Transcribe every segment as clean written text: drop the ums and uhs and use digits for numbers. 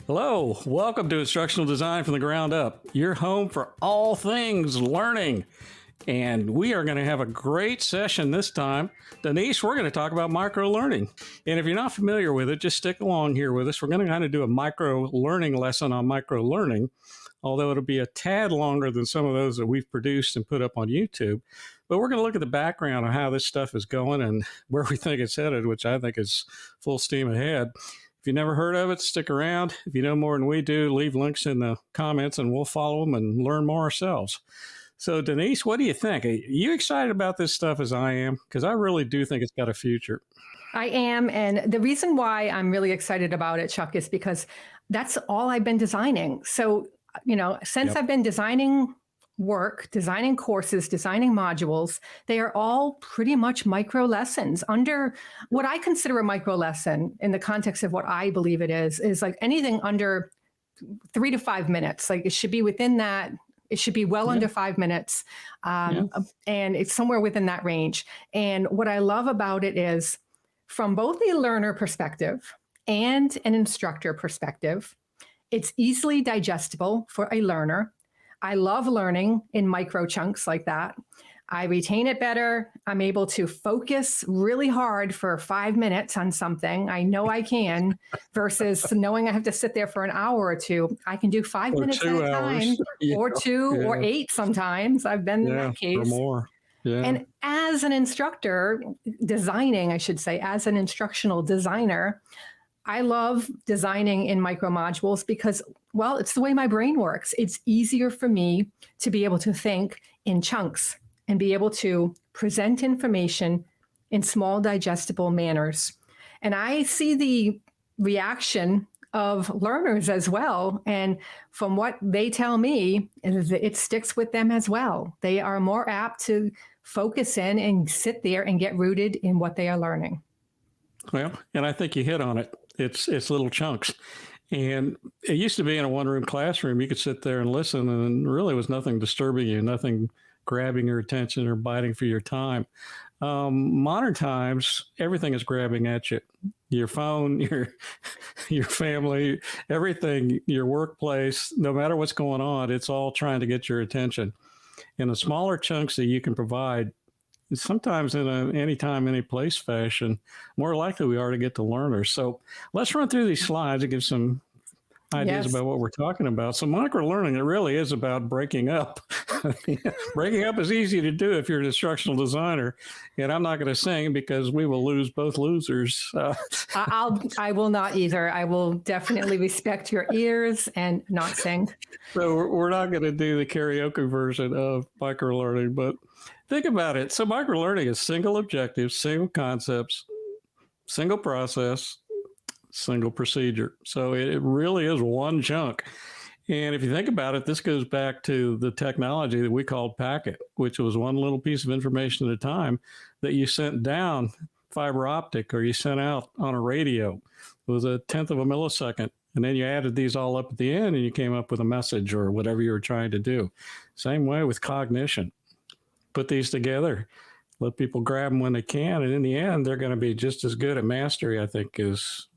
Hello, welcome to Instructional Design from the Ground Up, your home for all things learning. And we are going to have a great session this time. Denise, we're going to talk about micro learning. And if you're not familiar with it, just stick along here with us. We're going to kind of do a micro learning lesson on micro learning, although it'll be a tad longer than some of those that we've produced and put up on YouTube. But we're going to look at the background of how this stuff is going and where we think it's headed, which I think is full steam ahead. If you never heard of it, stick around. If you know more than we do, leave links in the comments and we'll follow them and learn more ourselves. So, Denise, what do you think? Are you excited about this stuff as I am? Because I really do think it's got a future. I am. And the reason why I'm really excited about it, Chuck, is because that's all I've been designing. So, since I've been designing work, designing courses, designing modules, they are all pretty much micro lessons. Under what I consider a micro lesson in the context of what I believe it is like anything under 3 to 5 minutes. Like it should be within that. It should be well under 5 minutes. And it's somewhere within that range. And what I love about it is from both the learner perspective and an instructor perspective, it's easily digestible for a learner. I love learning in micro chunks like that. I retain it better. I'm able to focus really hard for 5 minutes on something. I know I can versus knowing I have to sit there for an hour or two. I can do 5 minutes at a time or 2 or 8 sometimes. I've been in that case. Or more. Yeah. And as an instructor, designing, I should say, as an instructional designer, I love designing in micro modules because, well, it's the way my brain works. It's easier for me to be able to think in chunks and be able to present information in small, digestible manners. And I see the reaction of learners as well. And from what they tell me, it sticks with them as well. They are more apt to focus in and sit there and get rooted in what they are learning. Well, and I think you hit on it. It's little chunks. And it used to be in a one-room classroom, you could sit there and listen, and really was nothing disturbing you, nothing grabbing your attention or biting for your time. Modern times, everything is grabbing at you. Your phone, your family, everything, your workplace, no matter what's going on, it's all trying to get your attention. And the smaller chunks that you can provide, sometimes in a anytime, any place fashion, more likely we are to get to learners. So let's run through these slides and give some ideas about what we're talking about. So micro learning, it really is about breaking up. Breaking up is easy to do if you're an instructional designer. And I'm not going to sing because we will lose both losers. I will not either. I will definitely respect your ears and not sing. So we're not going to do the karaoke version of micro learning, but think about it. So micro learning is single objectives, single concepts, single process, single procedure. So it really is one chunk. And if you think about it, this goes back to the technology that we called packet, which was one little piece of information at a time that you sent down fiber optic or you sent out on a radio. It was a tenth of a millisecond. And then you added these all up at the end and you came up with a message or whatever you were trying to do. Same way with cognition. Put these together, let people grab them when they can. And in the end, they're going to be just as good at mastery, I think, is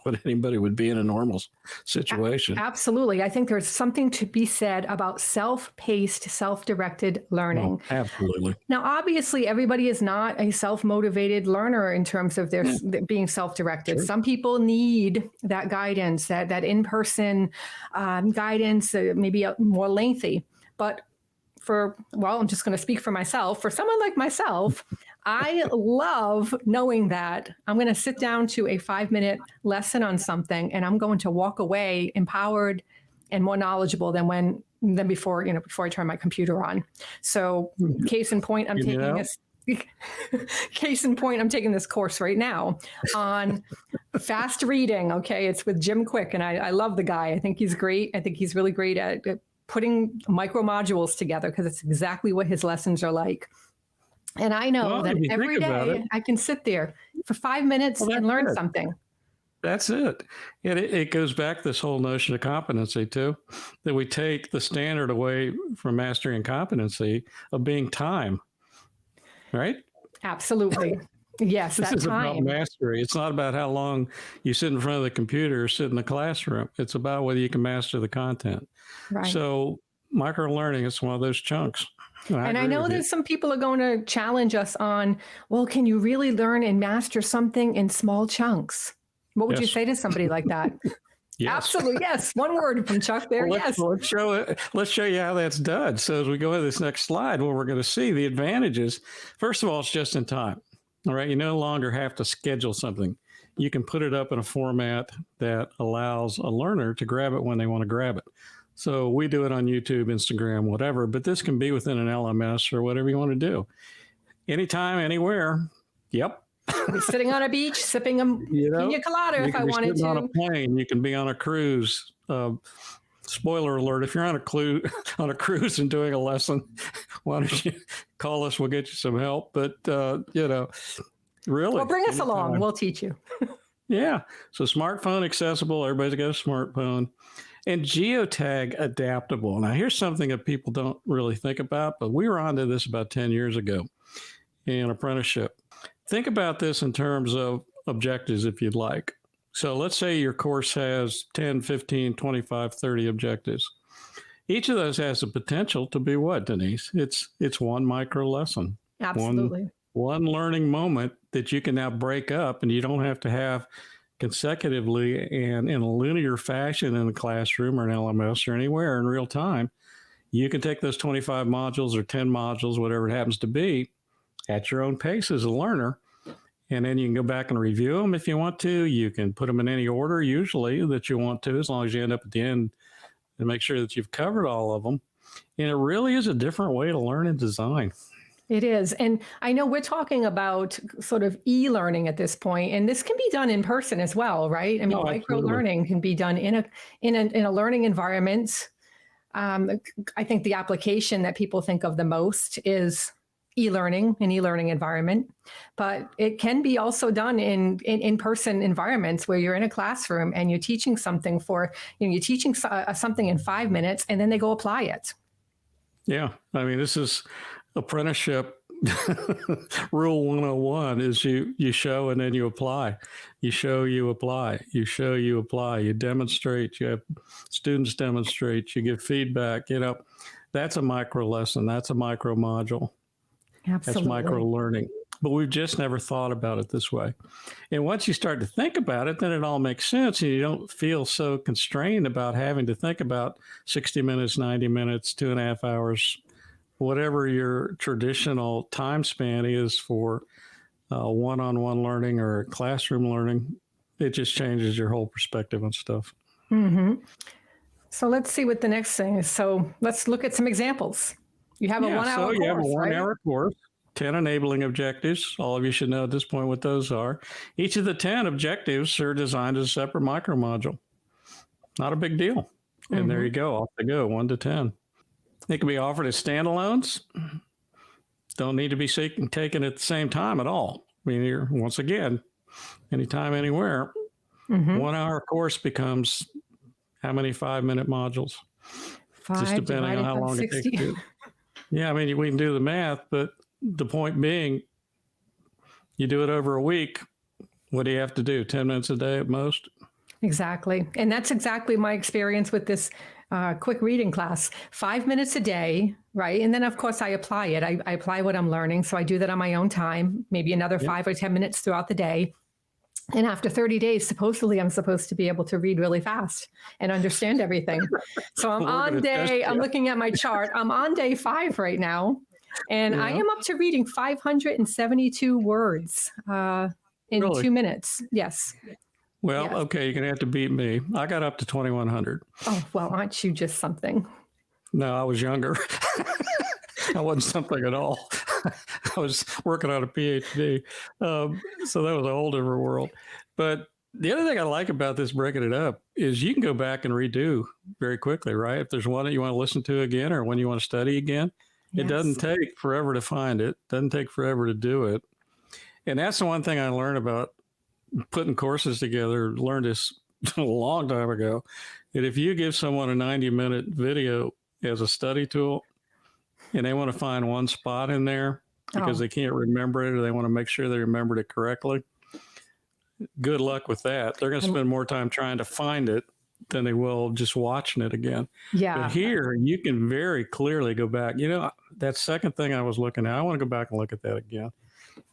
what anybody would be in a normal situation. Absolutely. I think there's something to be said about self-paced, self-directed learning. Oh, absolutely. Now, obviously, everybody is not a self-motivated learner in terms of their being self-directed. Sure. Some people need that guidance, that in-person guidance, maybe more lengthy. But I'm just going to speak for myself. For someone like myself, I love knowing that I'm going to sit down to a 5-minute lesson on something and I'm going to walk away empowered and more knowledgeable than before I turn my computer on. So case in point, I'm taking this course right now on fast reading. Okay. It's with Jim Quick. And I love the guy. I think he's great. I think he's really great at putting micro modules together because it's exactly what his lessons are like. And I know that every day I can sit there for 5 minutes and learn something. That's it. And it goes back to this whole notion of competency too, that we take the standard away from mastery and competency of being time, right? Absolutely. Yes, This that is about time. mastery. It's not about how long you sit in front of the computer or sit in the classroom. It's about whether you can master the content. Right. So micro learning is one of those chunks. And I And I agree know with you. that some people are going to challenge us on, well, can you really learn and master something in small chunks? What would you Yes. say to somebody like that? Yes. Absolutely. Yes. One word from Chuck there. Well, Yes. let's show it. Let's show you how that's done. So as we go into this next slide, what we're going to see the advantages. First of all, it's just in time. All right, you no longer have to schedule something. You can put it up in a format that allows a learner to grab it when they want to grab it. So we do it on YouTube, Instagram, whatever. But this can be within an LMS or whatever you want to do. Anytime, anywhere. Yep. I'll be sitting on a beach, sipping a You know, pina colada you if I can be wanted sitting on a to. plane. You can be on a cruise. Spoiler alert: if you're on a cruise and doing a lesson, why don't you call us? We'll get you some help. But really, Well, bring us along. anytime. We'll teach you. Yeah. So smartphone accessible. Everybody's got a smartphone, and geotag adaptable. Now, here's something that people don't really think about, but we were onto this about 10 years ago in apprenticeship. Think about this in terms of objectives, if you'd like. So let's say your course has 10, 15, 25, 30 objectives. Each of those has the potential to be what, Denise? It's one micro lesson, Absolutely. one learning moment that you can now break up, and you don't have to have consecutively and in a linear fashion in a classroom or an LMS or anywhere in real time. You can take those 25 modules or 10 modules, whatever it happens to be, at your own pace as a learner. And then you can go back and review them if you want to. You can put them in any order usually that you want to, as long as you end up at the end and make sure that you've covered all of them. And it really is a different way to learn and design. It is. And I know we're talking about sort of e-learning at this point, and this can be done in person as well, right? I mean, Oh, micro absolutely. learning can be done in a learning environment. I think the application that people think of the most is e-learning, an e-learning environment, but it can be also done in person environments where you're in a classroom and you're teaching something you're teaching something in 5 minutes, and then they go apply it. Yeah. I mean, this is apprenticeship rule 101 is you show and then you apply. You show, you apply. You show, you apply. You demonstrate. You have students demonstrate. You give feedback. That's a micro lesson. That's a micro module. Absolutely. That's micro learning. But we've just never thought about it this way. And once you start to think about it, then it all makes sense. And you don't feel so constrained about having to think about 60 minutes, 90 minutes, 2.5 hours, whatever your traditional time span is for one-on-one learning or classroom learning. It just changes your whole perspective on stuff. Mm-hmm. So let's see what the next thing is. So let's look at some examples. You have a 1 hour course, you have a 1 right? hour course, 10 enabling objectives. All of you should know at this point what those are. Each of the 10 objectives are designed as a separate micro module. Not a big deal. And there you go. Off they go, 1 to 10. They can be offered as standalones. Don't need to be taken at the same time at all. I mean, you're, once again, anytime, anywhere. 1 hour course becomes how many 5-minute modules? 5 just depending on how long 60. it takes you. Yeah, I mean, we can do the math, but the point being, you do it over a week. What do you have to do? 10 minutes a day at most? Exactly. And that's exactly my experience with this quick reading class. 5 minutes a day, right? And then, of course, I apply it. I apply what I'm learning. So I do that on my own time, maybe another 5 or 10 minutes throughout the day. And after 30 days, supposedly I'm supposed to be able to read really fast and understand everything. So I'm I'm looking at my chart. I'm on day 5 right now. And I am up to reading 572 words in 2 minutes. Yes. Well, okay, you're going to have to beat me. I got up to 2,100. Oh, well, aren't you just something? No, I was younger. I wasn't something at all. I was working on a PhD. So that was a whole different world. But the other thing I like about this, breaking it up, is you can go back and redo very quickly, right? If there's one that you want to listen to again or one you want to study again, it doesn't take forever to find it. Doesn't take forever to do it. And that's the one thing I learned about putting courses together, learned this a long time ago, that if you give someone a 90-minute video as a study tool and they want to find one spot in there, because Oh, they can't remember it or they want to make sure they remembered it correctly. Good luck with that. They're going to and spend more time trying to find it than they will just watching it again. But yeah. here, you can very clearly go back. That second thing I was looking at, I want to go back and look at that again.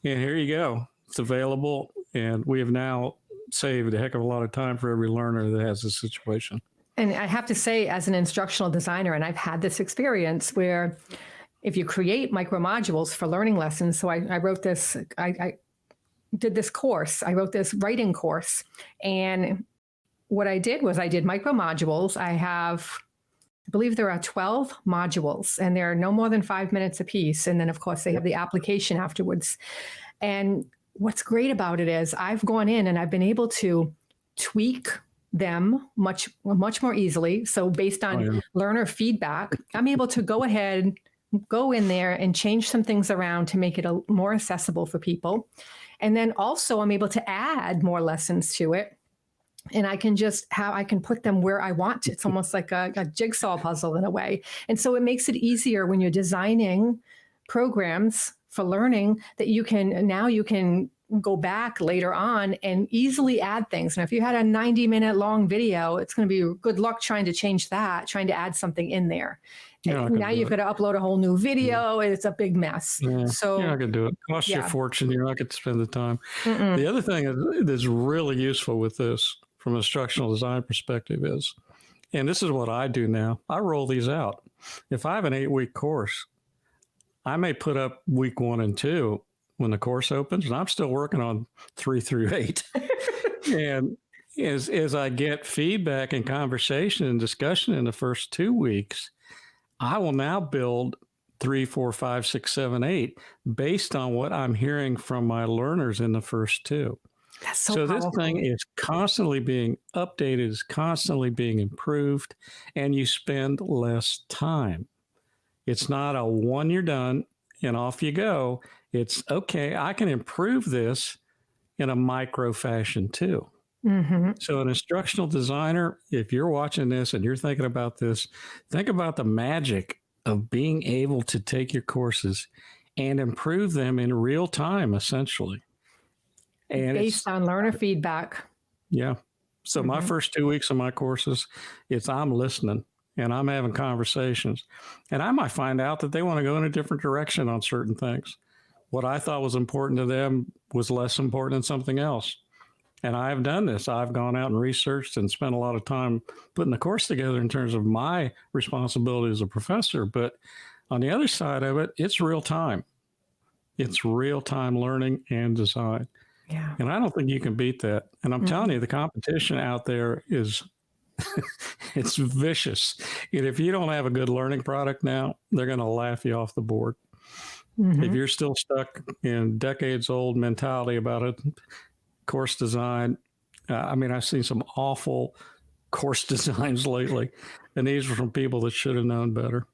And here you go. It's available. And we have now saved a heck of a lot of time for every learner that has this situation. And I have to say, as an instructional designer, and I've had this experience where if you create micro modules for learning lessons, so I wrote this, I did this course, I wrote this writing course. And what I did was I did micro modules. I believe there are 12 modules, and they're no more than 5 minutes a piece. And then, of course, they have the application afterwards. And what's great about it is I've gone in and I've been able to tweak them much more easily. So based on learner feedback, I'm able to go in there and change some things around to make it more accessible for people. And then also I'm able to add more lessons to it. And I can put them where I want to. It's almost like a jigsaw puzzle in a way. And so it makes it easier when you're designing programs for learning that you can go back later on and easily add things. And if you had a 90-minute long video, it's going to be good luck trying to add something in there. Now you've got to upload a whole new video. Yeah. It's a big mess. Yeah. So you're not going to do it. Cost you a fortune. You're not going to spend the time. The other thing that's really useful with this from an instructional design perspective is, and this is what I do now, I roll these out. If I have an 8-week course, I may put up week 1 and 2 when the course opens, and I'm still working on 3 through 8. And as I get feedback and conversation and discussion in the first 2 weeks, I will now build 3, 4, 5, 6, 7, 8 based on what I'm hearing from my learners in the first 2. That's so this thing is constantly being updated, is constantly being improved, and you spend less time. It's not a one you're done and off you go. It's okay, I can improve this in a micro fashion too. Mm-hmm. So an instructional designer, if you're watching this and you're thinking about this, think about the magic of being able to take your courses and improve them in real time, essentially. And based on learner feedback. Yeah. So my first 2 weeks of my courses, I'm listening and I'm having conversations. And I might find out that they want to go in a different direction on certain things. What I thought was important to them was less important than something else. And I've done this. I've gone out and researched and spent a lot of time putting the course together in terms of my responsibility as a professor. But on the other side of it, it's real time. It's real time learning and design. Yeah. And I don't think you can beat that. And I'm telling you, the competition out there is, it's vicious. And if you don't have a good learning product now, they're going to laugh you off the board. If you're still stuck in decades old mentality about it, course design, I've seen some awful course designs lately, and these were from people that should have known better.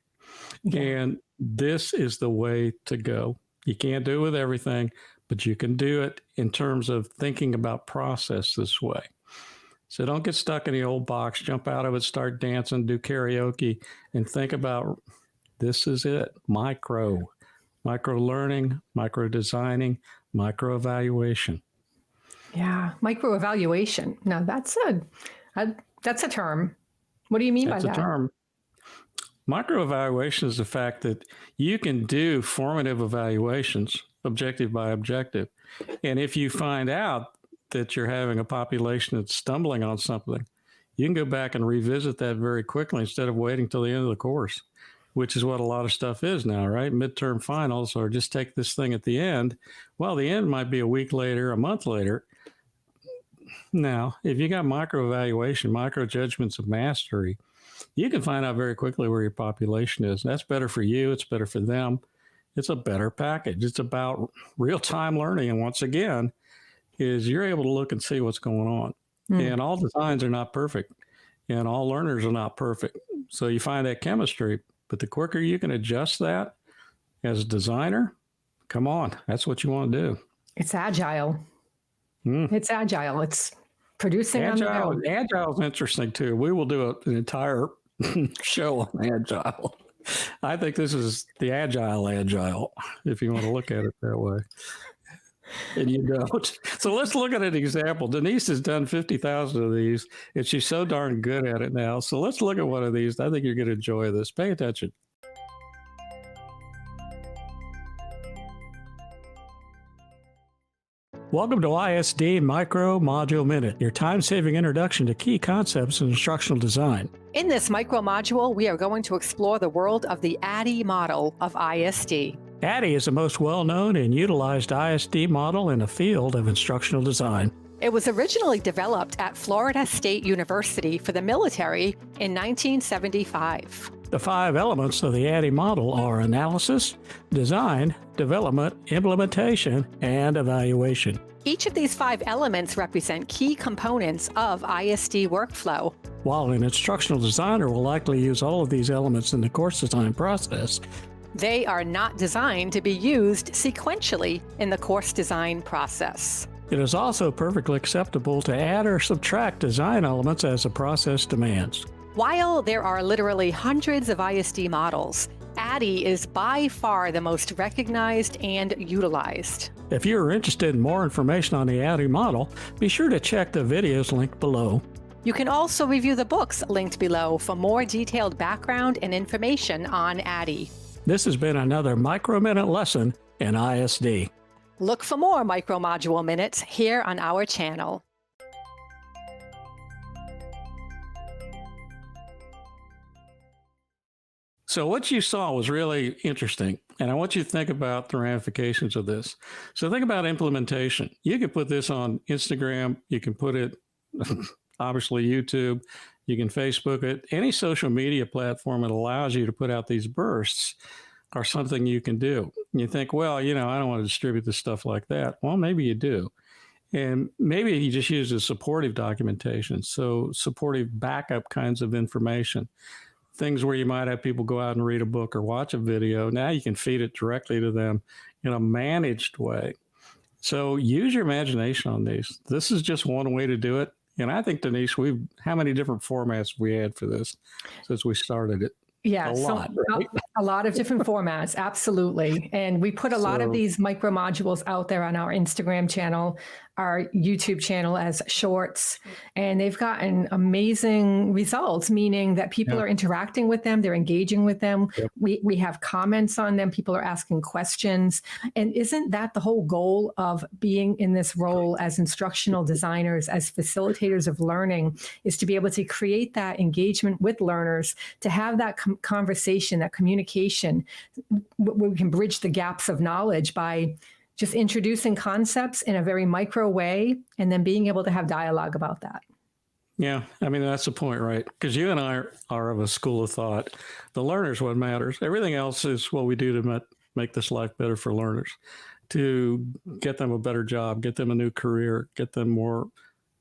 Yeah. And this is the way to go. You can't do it with everything, but you can do it in terms of thinking about process this way. So don't get stuck in the old box, jump out of it, start dancing, do karaoke, and think about this is it, micro learning, micro designing, micro evaluation. Yeah, micro evaluation. Now that's a term. What do you mean by that? That's a term. Micro evaluation is the fact that you can do formative evaluations, objective by objective. And if you find out that you're having a population that's stumbling on something, you can go back and revisit that very quickly instead of waiting till the end of the course, which is what a lot of stuff is now, right? Midterm finals, or just take this thing at the end. Well, the end might be a week later, a month later. Now, if you got micro evaluation, micro judgments of mastery, you can find out very quickly where your population is. That's better for you. It's better for them. It's a better package. It's about real-time learning. And once again, is you're able to look and see what's going on. And all designs are not perfect, and all learners are not perfect. So you find that chemistry, but the quicker you can adjust that as a designer, come on, that's what you want to do. It's agile. It's agile. It's producing agile. Agile is interesting too. We will do an entire show on agile. I think this is the agile, if you want to look at it that way. And you don't. So let's look at an example. Denise has done 50,000 of these, and she's so darn good at it now. So let's look at one of these. I think you're going to enjoy this. Pay attention. Welcome to ISD Micro Module Minute, your time-saving introduction to key concepts in instructional design. In this micro module, we are going to explore the world of the ADDIE model of ISD. ADDIE is the most well-known and utilized ISD model in the field of instructional design. It was originally developed at Florida State University for the military in 1975. The 5 elements of the ADDIE model are analysis, design, development, implementation, and evaluation. Each of these 5 elements represent key components of ISD workflow. While an instructional designer will likely use all of these elements in the course design process, they are not designed to be used sequentially in the course design process. It is also perfectly acceptable to add or subtract design elements as the process demands. While there are literally hundreds of ISD models, ADDIE is by far the most recognized and utilized. If you are interested in more information on the ADDIE model, be sure to check the videos linked below. You can also review the books linked below for more detailed background and information on ADDIE. This has been another Micro Minute lesson in ISD. Look for more Micro Module Minutes here on our channel. So what you saw was really interesting, and I want you to think about the ramifications of this. So think about implementation. You could put this on Instagram. You can put it, obviously, YouTube. You can Facebook it. Any social media platform that allows you to put out these bursts are something you can do. You think, well, I don't want to distribute this stuff like that. Well, maybe you do. And maybe you just use a supportive documentation, so supportive backup kinds of information. Things where you might have people go out and read a book or watch a video. Now you can feed it directly to them in a managed way. So use your imagination on these. This is just one way to do it. And I think, Denise, how many different formats we had for this since we started it? Yeah, Right? a lot of different formats, absolutely. And we put a lot of these micro modules out there on our Instagram channel, our YouTube channel as shorts, and they've gotten amazing results, meaning that people are interacting with them, they're engaging with them. Yep. We have comments on them, people are asking questions. And isn't that the whole goal of being in this role as instructional designers, as facilitators of learning, is to be able to create that engagement with learners, to have that conversation, that communication, where we can bridge the gaps of knowledge by just introducing concepts in a very micro way and then being able to have dialogue about that. Yeah, I mean, that's the point, right? Because you and I are of a school of thought. The learner's what matters. Everything else is what we do to make this life better for learners, to get them a better job, get them a new career, get them more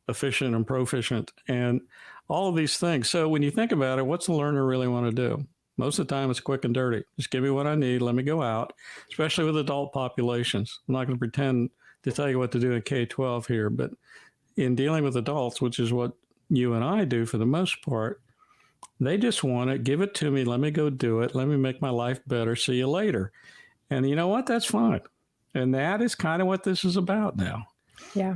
efficient and proficient, and all of these things. So when you think about it, what's the learner really want to do? Most of the time, it's quick and dirty. Just give me what I need. Let me go out, especially with adult populations. I'm not going to pretend to tell you what to do in K-12 here, but in dealing with adults, which is what you and I do for the most part, they just want it. Give it to me. Let me go do it. Let me make my life better. See you later. And you know what? That's fine. And that is kind of what this is about now. Yeah.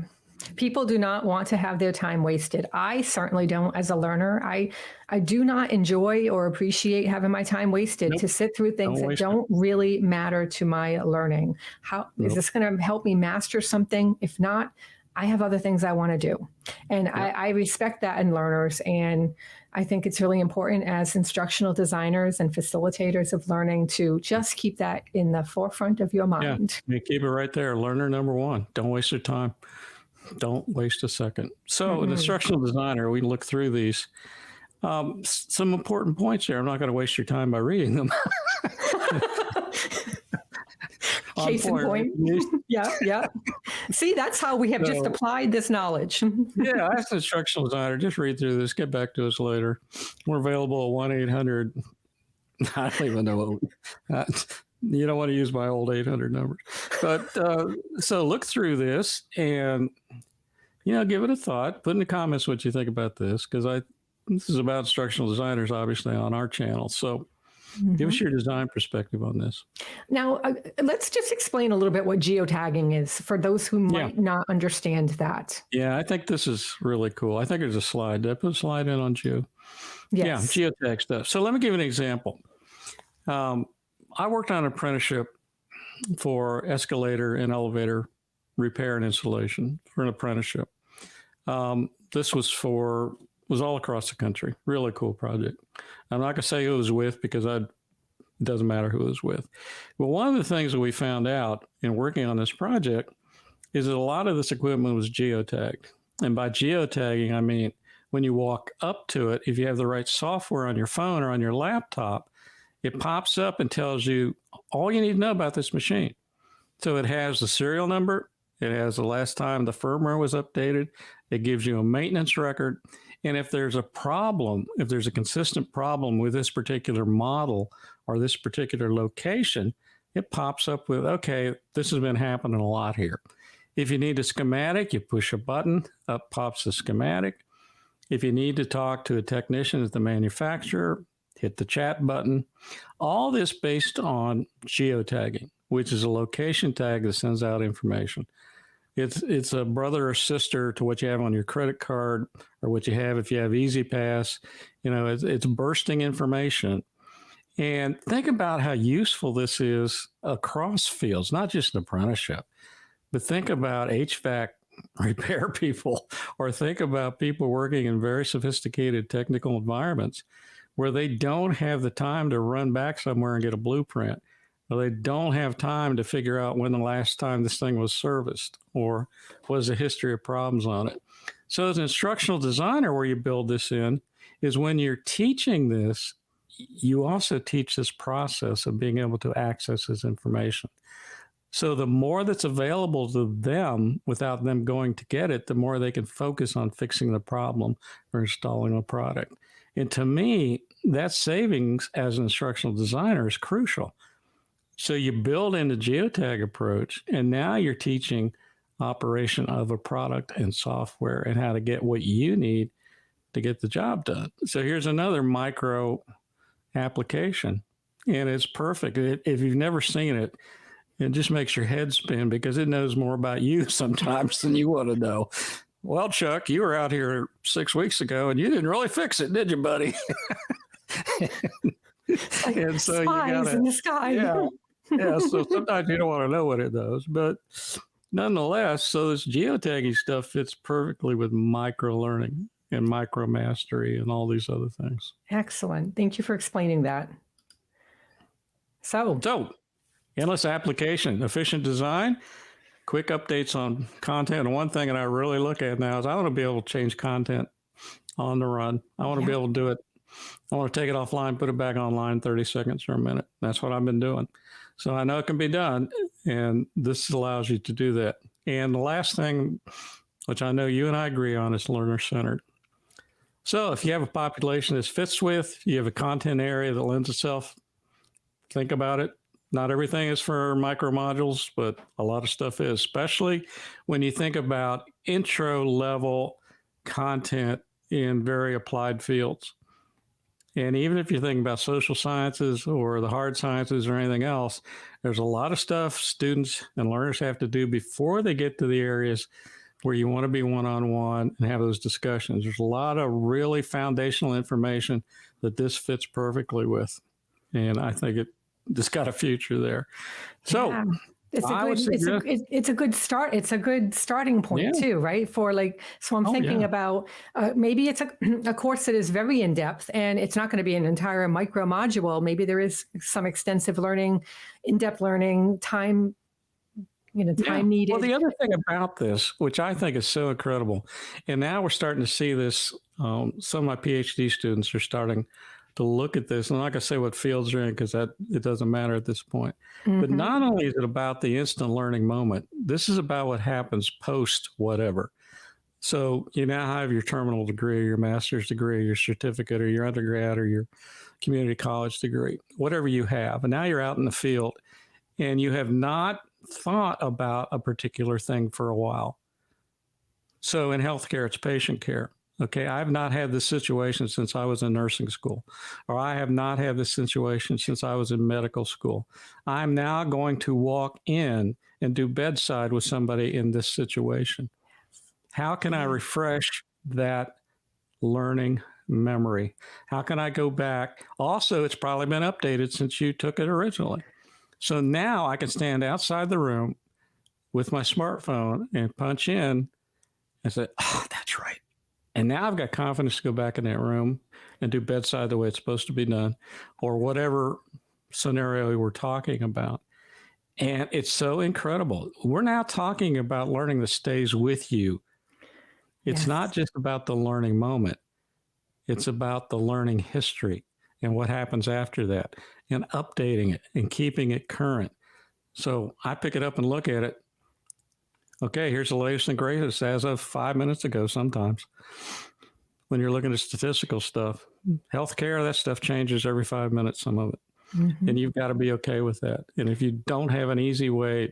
People do not want to have their time wasted. I certainly don't as a learner. I do not enjoy or appreciate having my time wasted to sit through things that don't really matter to my learning. How is this going to help me master something? If not, I have other things I want to do. And I respect that in learners. And I think it's really important as instructional designers and facilitators of learning to just keep that in the forefront of your mind. Yeah, you keep it right there. Learner number one. Don't waste your time. Don't waste a second. So an instructional designer, we look through these. Some important points here. I'm not going to waste your time by reading them. Case in point. Yeah. See, that's how we have just applied this knowledge. Yeah, as an instructional designer, just read through this. Get back to us later. We're available at 1-800. I don't even know what. You don't want to use my old 800 numbers. But so look through this and, give it a thought. Put in the comments what you think about this, because this is about instructional designers, obviously, on our channel. So Give Mhm. us your design perspective on this. Now, let's just explain a little bit what geotagging is for those who Yeah. might not understand that. Yeah, I think this is really cool. I think there's a slide. Did I put a slide in on geo? Yeah, Yes. geotag stuff. So let me give you an example. I worked on an apprenticeship for escalator and elevator repair and installation for an apprenticeship. This was all across the country. Really cool project. I'm not going to say who it was with because it doesn't matter who it was with. But one of the things that we found out in working on this project is that a lot of this equipment was geotagged. And by geotagging, I mean when you walk up to it, if you have the right software on your phone or on your laptop, it pops up and tells you all you need to know about this machine. So it has the serial number, it has the last time the firmware was updated, it gives you a maintenance record. And if there's a problem, if there's a consistent problem with this particular model or this particular location, it pops up with, okay, this has been happening a lot here. If you need a schematic, you push a button, up pops the schematic. If you need to talk to a technician at the manufacturer, hit the chat button. All this based on geotagging, which is a location tag that sends out information. It's a brother or sister to what you have on your credit card or what you have if you have Easy Pass. It's bursting information. And think about how useful this is across fields, not just an apprenticeship, but think about HVAC repair people, or think about people working in very sophisticated technical environments where they don't have the time to run back somewhere and get a blueprint, or they don't have time to figure out when the last time this thing was serviced or was a history of problems on it. So as an instructional designer, where you build this in is when you're teaching this, you also teach this process of being able to access this information. So the more that's available to them without them going to get it, the more they can focus on fixing the problem or installing a product. And to me, that savings as an instructional designer is crucial. So you build in the geotag approach, and now you're teaching operation of a product and software and how to get what you need to get the job done. So here's another micro application, and it's perfect. If you've never seen it, it just makes your head spin because it knows more about you sometimes than you want to know. Well, Chuck, you were out here 6 weeks ago and you didn't really fix it, did you, buddy? Like and so you spies gotta, in the sky. yeah. So sometimes you don't want to know what it does, but nonetheless, so this geotagging stuff fits perfectly with micro learning and micro mastery and all these other things. Excellent. Thank you for explaining that. So endless application, efficient design, quick updates on content. And one thing that I really look at now is I want to be able to change content on the run. I want to be able to do it. I want to take it offline, put it back online 30 seconds or a minute. That's what I've been doing. So I know it can be done. And this allows you to do that. And the last thing, which I know you and I agree on, is learner-centered. So if you have a population that fits with, you have a content area that lends itself, think about it. Not everything is for micro modules, but a lot of stuff is, especially when you think about intro level content in very applied fields. And even if you're thinking about social sciences or the hard sciences or anything else, there's a lot of stuff students and learners have to do before they get to the areas where you want to be one-on-one and have those discussions. There's a lot of really foundational information that this fits perfectly with. And I think it's got a future there. So yeah. It's a good start. It's a good starting point too, right? For so I'm thinking about maybe it's a course that is very in depth and it's not going to be an entire micro module. Maybe there is some extensive learning, in-depth learning, time needed. Well, the other thing about this, which I think is so incredible, and now we're starting to see this, some of my PhD students are starting to look at this. And I'm not going to say what fields you're in because it doesn't matter at this point. Mm-hmm. But not only is it about the instant learning moment, this is about what happens post whatever. So you now have your terminal degree, your master's degree, your certificate, or your undergrad, or your community college degree, whatever you have. And now you're out in the field and you have not thought about a particular thing for a while. So in healthcare, it's patient care. Okay, I've not had this situation since I was in nursing school, or I have not had this situation since I was in medical school. I'm now going to walk in and do bedside with somebody in this situation. How can I refresh that learning memory? How can I go back? Also, it's probably been updated since you took it originally. So now I can stand outside the room with my smartphone and punch in and say, oh, that's right. And now I've got confidence to go back in that room and do bedside the way it's supposed to be done, or whatever scenario we're talking about. And it's so incredible. We're now talking about learning that stays with you. It's not just about the learning moment. It's about the learning history and what happens after that, and updating it and keeping it current. So I pick it up and look at it. Okay, here's the latest and greatest as of 5 minutes ago sometimes. When you're looking at statistical stuff, healthcare, that stuff changes every 5 minutes, some of it. Mm-hmm. And you've got to be okay with that. And if you don't have an easy way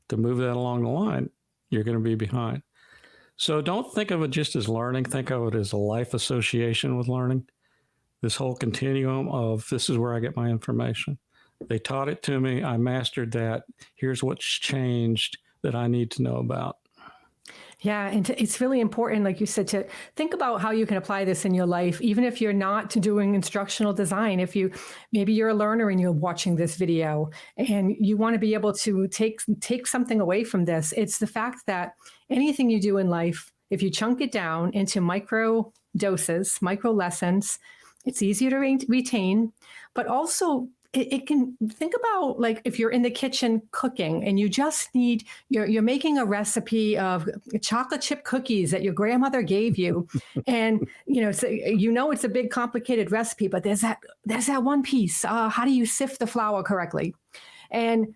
to move that along the line, you're going to be behind. So don't think of it just as learning. Think of it as a life association with learning. This whole continuum of this is where I get my information. They taught it to me. I mastered that. Here's what's changed that I need to know about. Yeah, and it's really important, like you said, to think about how you can apply this in your life, even if you're not doing instructional design. If maybe you're a learner and you're watching this video and you want to be able to take something away from this, it's the fact that anything you do in life, if you chunk it down into micro doses, micro lessons, it's easier to retain, but also it can think about, like, if you're in the kitchen cooking and you just need, you're making a recipe of chocolate chip cookies that your grandmother gave you. And, so, it's a big complicated recipe, but there's that one piece. How do you sift the flour correctly? And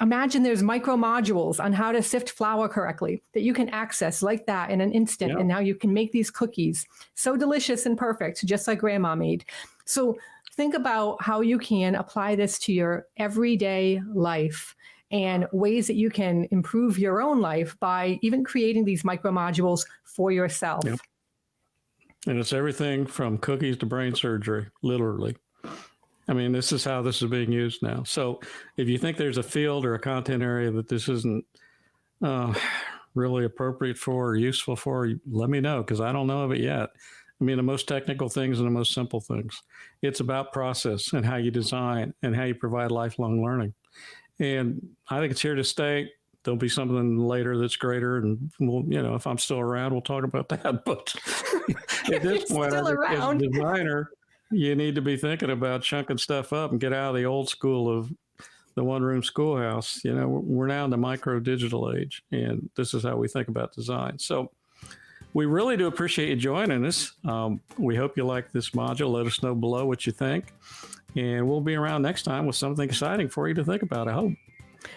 imagine there's micro modules on how to sift flour correctly that you can access like that in an instant. Yeah. And now you can make these cookies so delicious and perfect, just like grandma made. So think about how you can apply this to your everyday life and ways that you can improve your own life by even creating these micro modules for yourself. Yep. And it's everything from cookies to brain surgery, literally. I mean, this is how this is being used now. So if you think there's a field or a content area that this isn't really appropriate for or useful for, let me know, because I don't know of it yet. I mean, the most technical things and the most simple things. It's about process and how you design and how you provide lifelong learning. And I think it's here to stay. There'll be something later that's greater. And we'll, if I'm still around, we'll talk about that. But at this point, as a designer, you need to be thinking about chunking stuff up and get out of the old school of the one-room schoolhouse. We're now in the micro-digital age, and this is how we think about design. So we really do appreciate you joining us. We hope you like this module. Let us know below what you think, and we'll be around next time with something exciting for you to think about, I hope.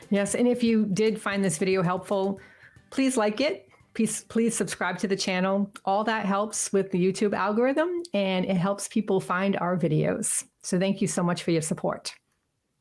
Yes, and if you did find this video helpful, please like it. Please subscribe to the channel. All that helps with the YouTube algorithm, and it helps people find our videos. So thank you so much for your support.